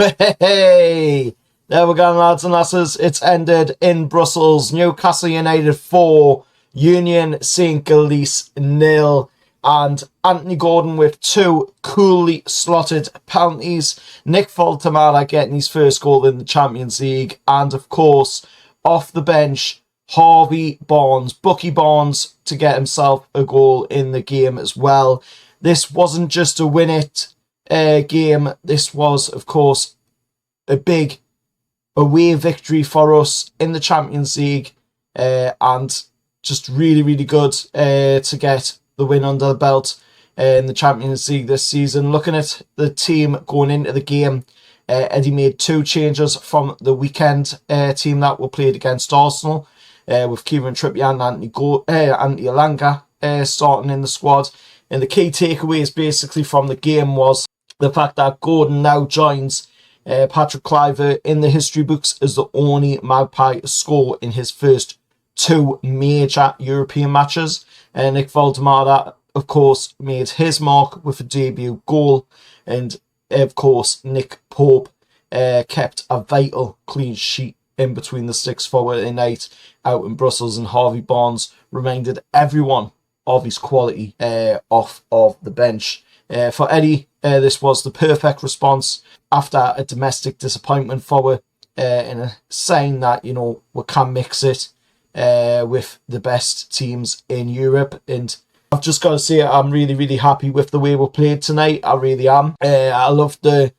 Hey, there we go, lads and lasses. It's ended in Brussels. Newcastle United 4, Union Saint-Gilloise 0. And Anthony Gordon with 2 coolly slotted penalties. Nick Faltamara getting his first goal in the Champions League. And of course, off the bench, Harvey Barnes, Bucky Barnes, to get himself a goal in the game as well. This wasn't just a win-it game. This was, of course, a big away victory for us in the Champions League, and just really, really good to get the win under the belt in the Champions League this season. Looking at the team going into the game, Eddie made 2 changes from the weekend team that were played against Arsenal, with Kieran Trippier and Anthony Elanga starting in the squad. And the key takeaways basically from the game was the fact that Gordon now joins Patrick Kluivert in the history books as the only Magpie to score in his first 2 major European matches. Nick Faltamara, of course, made his mark with a debut goal. And, of course, Nick Pope kept a vital clean sheet in between the sticks for the night out in Brussels. And Harvey Barnes reminded everyone of his quality off of the bench. For Eddie, this was the perfect response after a domestic disappointment for her, and a sign that, you know, we can mix it with the best teams in Europe. And I've just got to say, I'm really, really happy with the way we played tonight. I really am. I love the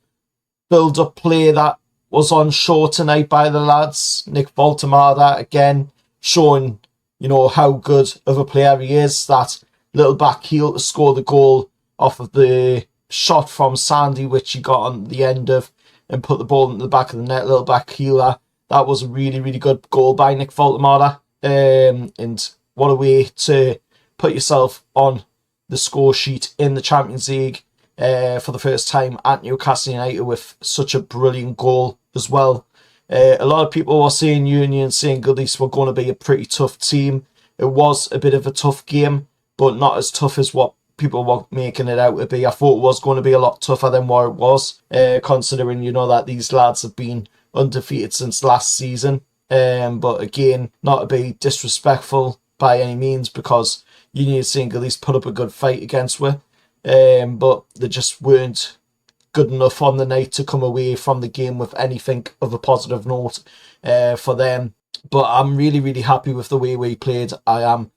build-up play that was on show tonight by the lads. Nick Faltamara, again, showing, you know, how good of a player he is. That little back heel to score the goal off of the shot from Sandy, which he got on the end of, and put the ball in the back of the net, little back healer. That was a really, really good goal by Nick Faltamara. And what a way to put yourself on the score sheet in the Champions League for the first time at Newcastle United with such a brilliant goal as well. A lot of people were saying Union Saint-Gilloise were going to be a pretty tough team. It was a bit of a tough game, but not as tough as what people were making it out to be. I thought it was going to be a lot tougher than what it was, considering, you know, that these lads have been undefeated since last season. But again, not to be disrespectful by any means, because Union Saint-Gilloise put up a good fight against her, but they just weren't good enough on the night to come away from the game with anything of a positive note for them. But I'm really, really happy with the way we played. I am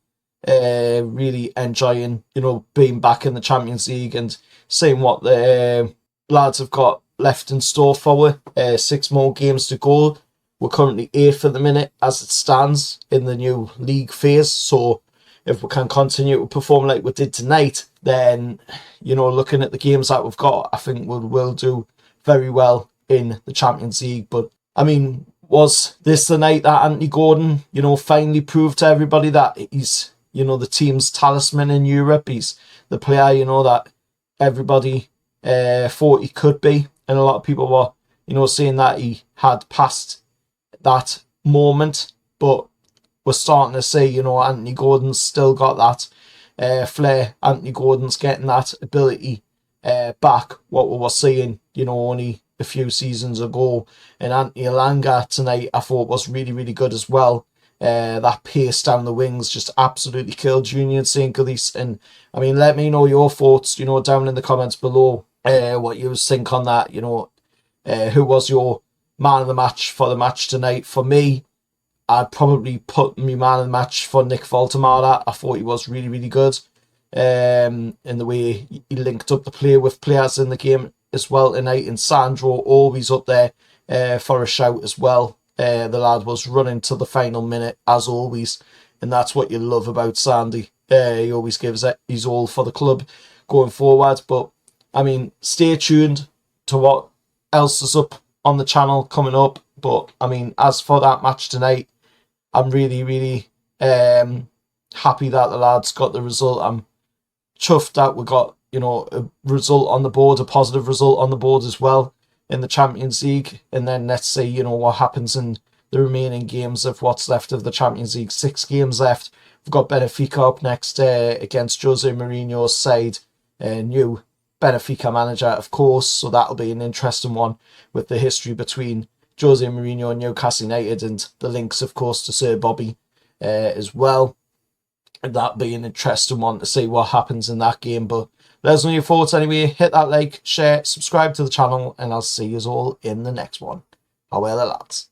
really enjoying, you know, being back in the Champions League and seeing what the lads have got left in store for us. 6 more games to go. We're currently 8th at the minute as it stands in the new league phase. So if we can continue to perform like we did tonight, then, you know, looking at the games that we've got, I think we will do very well in the Champions League. But I mean, was this the night that Anthony Gordon, you know, finally proved to everybody that he's, you know, the team's talisman in Europe? He's the player, you know, that everybody thought he could be. And a lot of people were, you know, saying that he had passed that moment. But we're starting to see, you know, Anthony Gordon's still got that flair. Anthony Gordon's getting that ability back, what we were seeing, you know, only a few seasons ago. And Anthony Elanga tonight, I thought, was really, really good as well. That pace down the wings just absolutely killed Union Saint-Gilloise. And I mean, let me know your thoughts, you know, down in the comments below, what you think on that. You know, who was your man of the match for the match tonight? For me, I'd probably put me man of the match for Nick Faltamara. I thought he was really, really good in the way he linked up the play with players in the game as well tonight. And Sandro always up there for a shout as well. The lad was running to the final minute as always, and that's what you love about Sandy. He always gives it his all for the club going forward. But I mean, stay tuned to what else is up on the channel coming up. But I mean, as for that match tonight, I'm really, really happy that the lads got the result. I'm chuffed that we got, you know, a result on the board, a positive result on the board as well in the Champions League. And then let's see, you know, what happens in the remaining games of what's left of the Champions League. 6 games left. We've got Benfica up next against Jose Mourinho's side, new Benfica manager, of course, so that'll be an interesting one with the history between Jose Mourinho and Newcastle United, and the links, of course, to Sir Bobby as well. And that'll be an interesting one to see what happens in that game. But let us know your thoughts anyway. Hit that like, share, subscribe to the channel, and I'll see you all in the next one. Farewell, lads.